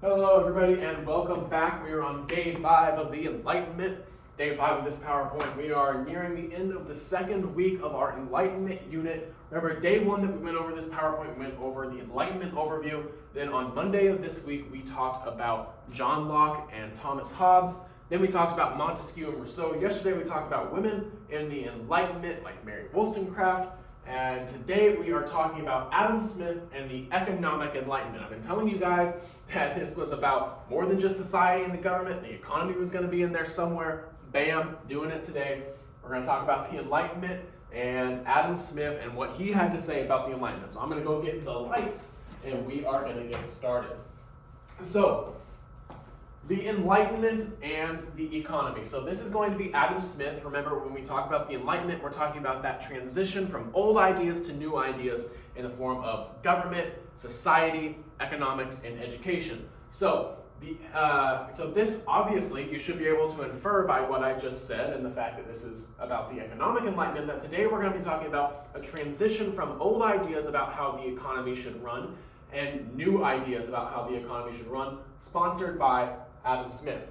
Hello everybody and welcome back. We are on day 5 of the Enlightenment. Day 5 of this PowerPoint. We are nearing the end of the second week of our Enlightenment unit. Remember, day 1 that we went over this PowerPoint, we went over the Enlightenment overview. Then on Monday of this week, we talked about John Locke and Thomas Hobbes. Then we talked about Montesquieu and Rousseau. Yesterday we talked about women in the Enlightenment, like Mary Wollstonecraft. And today we are talking about Adam Smith and the Economic Enlightenment. I've been telling you guys that this was about more than just society and the government. The economy was going to be in there somewhere. Bam, doing it today. We're going to talk about the Enlightenment and Adam Smith and what he had to say about the Enlightenment. So I'm going to go get the lights and we are going to get started. So, the Enlightenment and the economy. So this is going to be Adam Smith. Remember, when we talk about the Enlightenment, we're talking about that transition from old ideas to new ideas in the form of government, society, economics, and education. So this, obviously, you should be able to infer by what I just said and the fact that this is about the Economic Enlightenment, that today we're going to be talking about a transition from old ideas about how the economy should run and new ideas about how the economy should run, sponsored by Adam Smith.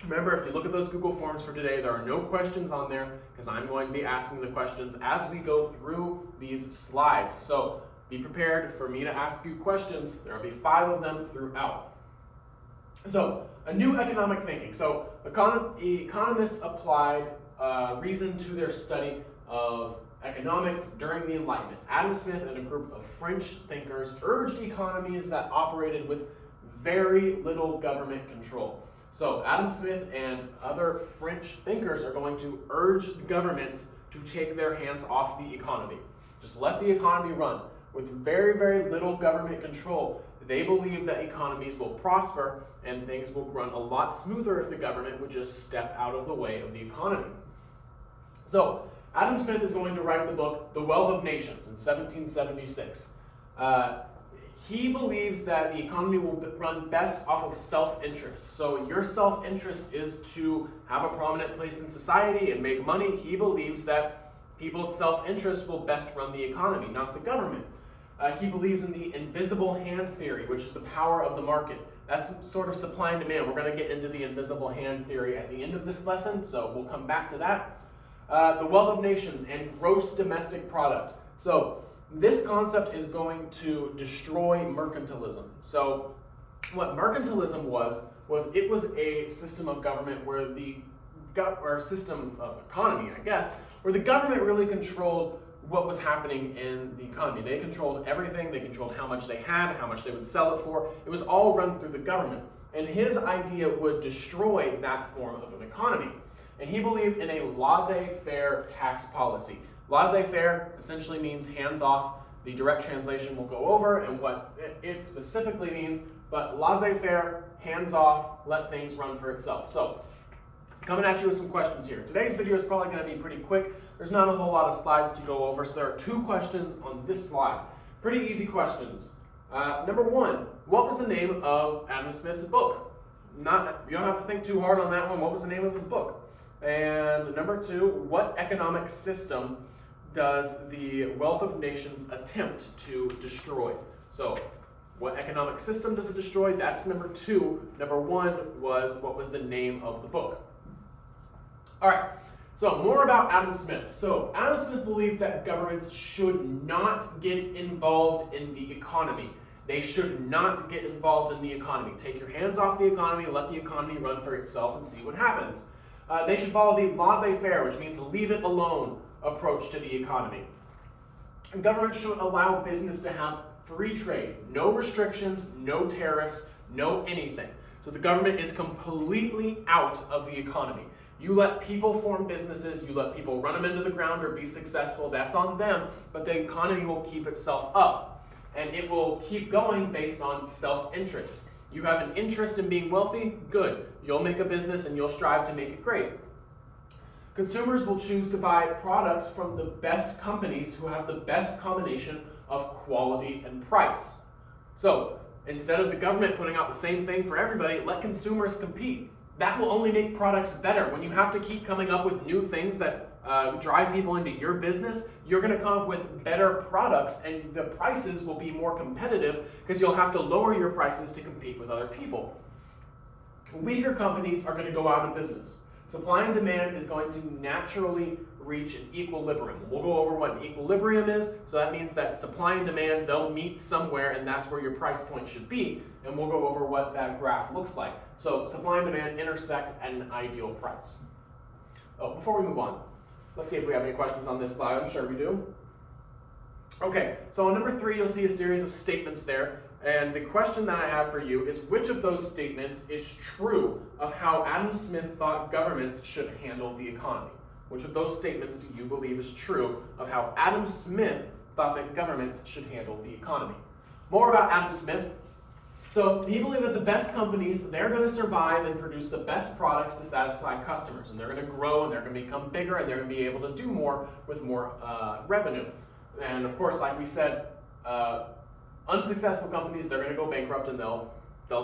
Remember, if you look at those Google Forms for today, there are no questions on there because I'm going to be asking the questions as we go through these slides. So be prepared for me to ask you questions. There will be 5 of them throughout. So, a new economic thinking. So economists applied reason to their study of economics during the Enlightenment. Adam Smith and a group of French thinkers urged economies that operated with very little government control. So Adam Smith and other French thinkers are going to urge governments to take their hands off the economy. Just let the economy run. With very, very little government control, they believe that economies will prosper and things will run a lot smoother if the government would just step out of the way of the economy. So Adam Smith is going to write the book, The Wealth of Nations, in 1776. He believes that the economy will run best off of self-interest. So your self-interest is to have a prominent place in society and make money. He believes that people's self-interest will best run the economy, not the government. He believes in the invisible hand theory, which is the power of the market. That's sort of supply and demand. We're going to get into the invisible hand theory at the end of this lesson, so we'll come back to that. The wealth of nations and gross domestic product. So this concept is going to destroy mercantilism. So what mercantilism was it was a system of government where or system of economy, I guess, where the government really controlled what was happening in the economy. They controlled everything. They controlled how much they had, how much they would sell it for. It was all run through the government. And his idea would destroy that form of an economy. And he believed in a laissez-faire tax policy. Laissez-faire essentially means hands-off. The direct translation will go over and what it specifically means, but laissez-faire, hands-off, let things run for itself. So, coming at you with some questions here. Today's video is probably going to be pretty quick. There's not a whole lot of slides to go over, so there are 2 questions on this slide. Pretty easy questions. Number 1, what was the name of Adam Smith's book? You don't have to think too hard on that one. What was the name of his book? And number 2, what economic system does the Wealth of Nations attempt to destroy? So, what economic system does it destroy? That's number 2. Number 1 was, what was the name of the book? All right, so more about Adam Smith. So Adam Smith believed that governments should not get involved in the economy. They should not get involved in the economy. Take your hands off the economy, let the economy run for itself and see what happens. They should follow the laissez-faire, which means leave it alone approach to the economy. And government should allow business to have free trade, no restrictions, no tariffs, no anything. So the government is completely out of the economy. You let people form businesses, you let people run them into the ground or be successful, that's on them, but the economy will keep itself up. And it will keep going based on self-interest. You have an interest in being wealthy? Good. You'll make a business and you'll strive to make it great. Consumers will choose to buy products from the best companies who have the best combination of quality and price. So, instead of the government putting out the same thing for everybody, let consumers compete. That will only make products better. When you have to keep coming up with new things that drive people into your business, you're going to come up with better products, and the prices will be more competitive because you'll have to lower your prices to compete with other people. Weaker companies are going to go out of business. Supply and demand is going to naturally reach an equilibrium. We'll go over what an equilibrium is. So that means that supply and demand, they'll meet somewhere, and that's where your price point should be. And we'll go over what that graph looks like. So supply and demand intersect at an ideal price. Oh, before we move on, let's see if we have any questions on this slide. I'm sure we do. Okay, so on number 3, you'll see a series of statements there. And the question that I have for you is, which of those statements is true of how Adam Smith thought governments should handle the economy? Which of those statements do you believe is true of how Adam Smith thought that governments should handle the economy? More about Adam Smith. So he believed that the best companies, they're going to survive and produce the best products to satisfy customers. And they're going to grow, and they're going to become bigger, and they're going to be able to do more with more revenue. And of course, like we said, unsuccessful companies, they're going to go bankrupt, and they'll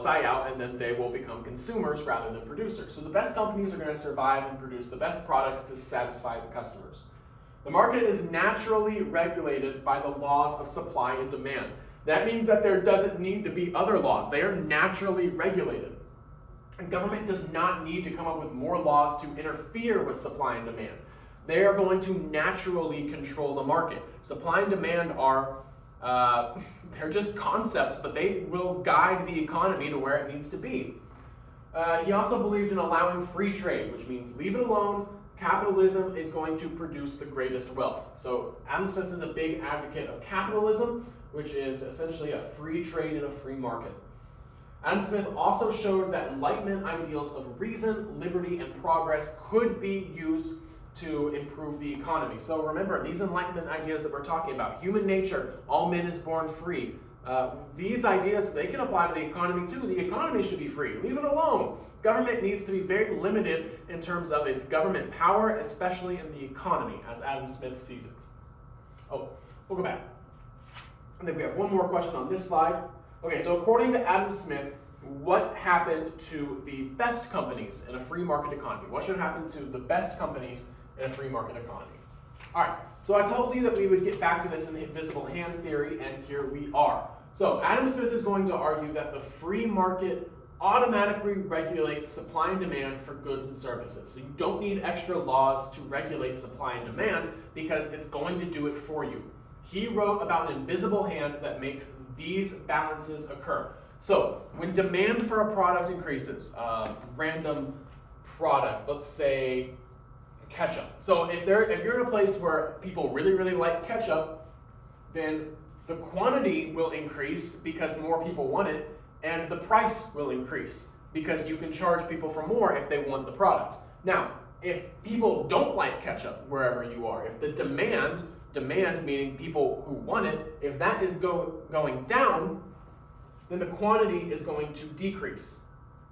die out, and then they will become consumers rather than producers. So the best companies are going to survive and produce the best products to satisfy the customers. The market is naturally regulated by the laws of supply and demand. That means that there doesn't need to be other laws. They are naturally regulated. And government does not need to come up with more laws to interfere with supply and demand. They are going to naturally control the market. Supply and demand are they're just concepts, but they will guide the economy to where it needs to be. He also believed in allowing free trade, which means leave it alone. Capitalism is going to produce the greatest wealth. So Adam Smith is a big advocate of capitalism, which is essentially a free trade in a free market. Adam Smith also showed that Enlightenment ideals of reason, liberty, and progress could be used to improve the economy. So remember, these Enlightenment ideas that we're talking about, human nature, all men is born free, these ideas, they can apply to the economy too. The economy should be free. Leave it alone. Government needs to be very limited in terms of its government power, especially in the economy, as Adam Smith sees it. Oh, we'll go back. And then we have one more question on this slide. Okay, so according to Adam Smith, what happened to the best companies in a free market economy? What should happen to the best companies in a free market economy? All right, so I told you that we would get back to this in the invisible hand theory, and here we are. So Adam Smith is going to argue that the free market automatically regulates supply and demand for goods and services. So you don't need extra laws to regulate supply and demand because it's going to do it for you. He wrote about an invisible hand that makes these balances occur. So when demand for a product increases, random product, let's say ketchup. So if you're in a place where people really, really like ketchup, then the quantity will increase because more people want it, and the price will increase because you can charge people for more if they want the product. Now, if people don't like ketchup wherever you are, if the demand meaning people who want it, if that is going down, then the quantity is going to decrease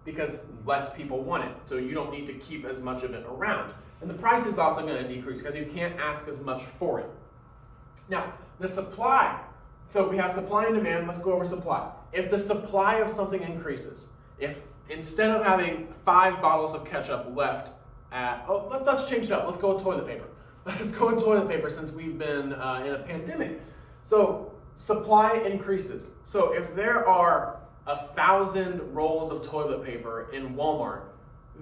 because less people want it. So you don't need to keep as much of it around. And the price is also going to decrease because you can't ask as much for it. Now, the supply. So we have supply and demand. Let's go over supply. If the supply of something increases, if instead of having 5 bottles of ketchup left let's change it up. Let's go with toilet paper. Let's go with toilet paper since we've been in a pandemic. So supply increases. So if there are 1,000 rolls of toilet paper in Walmart,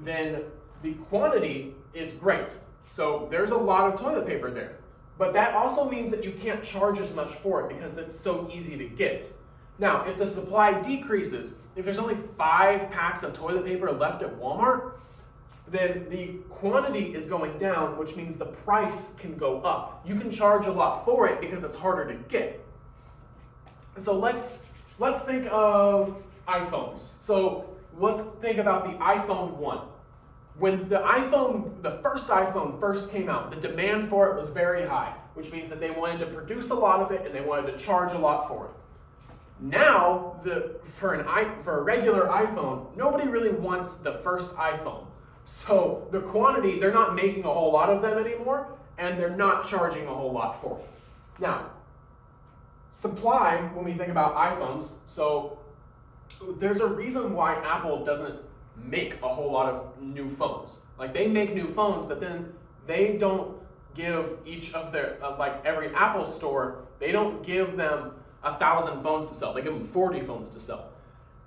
then the quantity is great. So there's a lot of toilet paper there. But that also means that you can't charge as much for it because it's so easy to get. Now, if the supply decreases, if there's only 5 packs of toilet paper left at Walmart, then the quantity is going down, which means the price can go up. You can charge a lot for it because it's harder to get. So let's think of iPhones. So let's think about the iPhone 1. When the first iPhone first came out, the demand for it was very high, which means that they wanted to produce a lot of it and they wanted to charge a lot for it. Now, for a regular iPhone, nobody really wants the first iPhone. So the quantity, they're not making a whole lot of them anymore, and they're not charging a whole lot for it. Now, supply, when we think about iPhones, so there's a reason why Apple doesn't make a whole lot of new phones. Like, they make new phones, but then they don't give each of their, like every Apple store, they don't give them 1,000 phones to sell. They give them 40 phones to sell.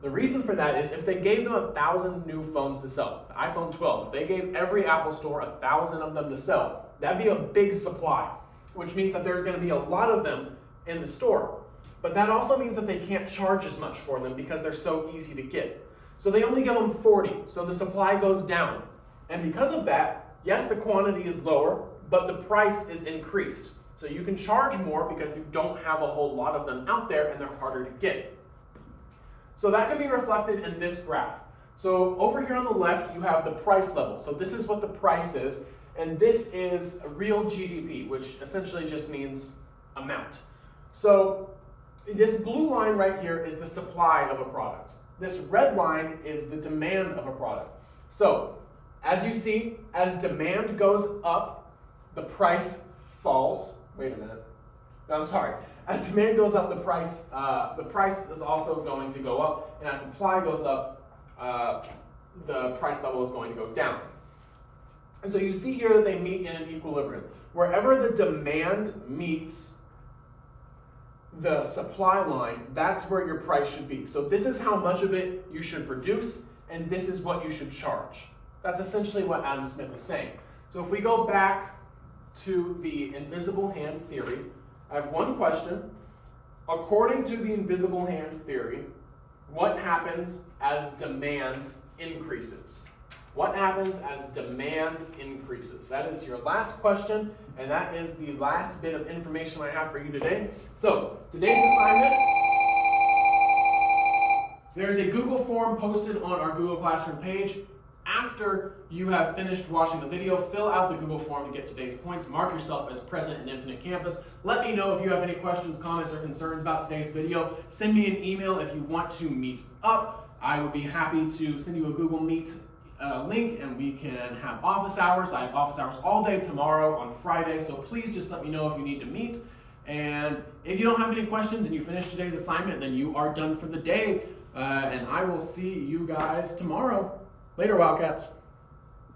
The reason for that is if they gave them 1,000 new phones to sell, the iPhone 12, if they gave every Apple store 1,000 of them to sell, that'd be a big supply, which means that there's going to be a lot of them in the store. But that also means that they can't charge as much for them because they're so easy to get. So they only give them 40, so the supply goes down. And because of that, yes, the quantity is lower, but the price is increased. So you can charge more because you don't have a whole lot of them out there and they're harder to get. So that can be reflected in this graph. So over here on the left, you have the price level. So this is what the price is, and this is a real GDP, which essentially just means amount. So this blue line right here is the supply of a product. This red line is the demand of a product. So as you see, as demand goes up, the price falls. Wait a minute. No, I'm sorry. As demand goes up, the price is also going to go up, and as supply goes up, the price level is going to go down. And so you see here that they meet in an equilibrium. Wherever the demand meets the supply line, that's where your price should be. So this is how much of it you should produce, and this is what you should charge. That's essentially what Adam Smith is saying. So if we go back to the invisible hand theory, I have one question. According to the invisible hand theory, what happens as demand increases? What happens as demand increases? That is your last question, and that is the last bit of information I have for you today. So, today's assignment, there's a Google form posted on our Google Classroom page. After you have finished watching the video, fill out the Google form to get today's points. Mark yourself as present in Infinite Campus. Let me know if you have any questions, comments, or concerns about today's video. Send me an email if you want to meet up. I would be happy to send you a Google Meet link, and we can have office hours. I have office hours all day tomorrow on Friday, so please just let me know if you need to meet. And if you don't have any questions and you finish today's assignment, then you are done for the day. And I will see you guys tomorrow. Later, Wildcats.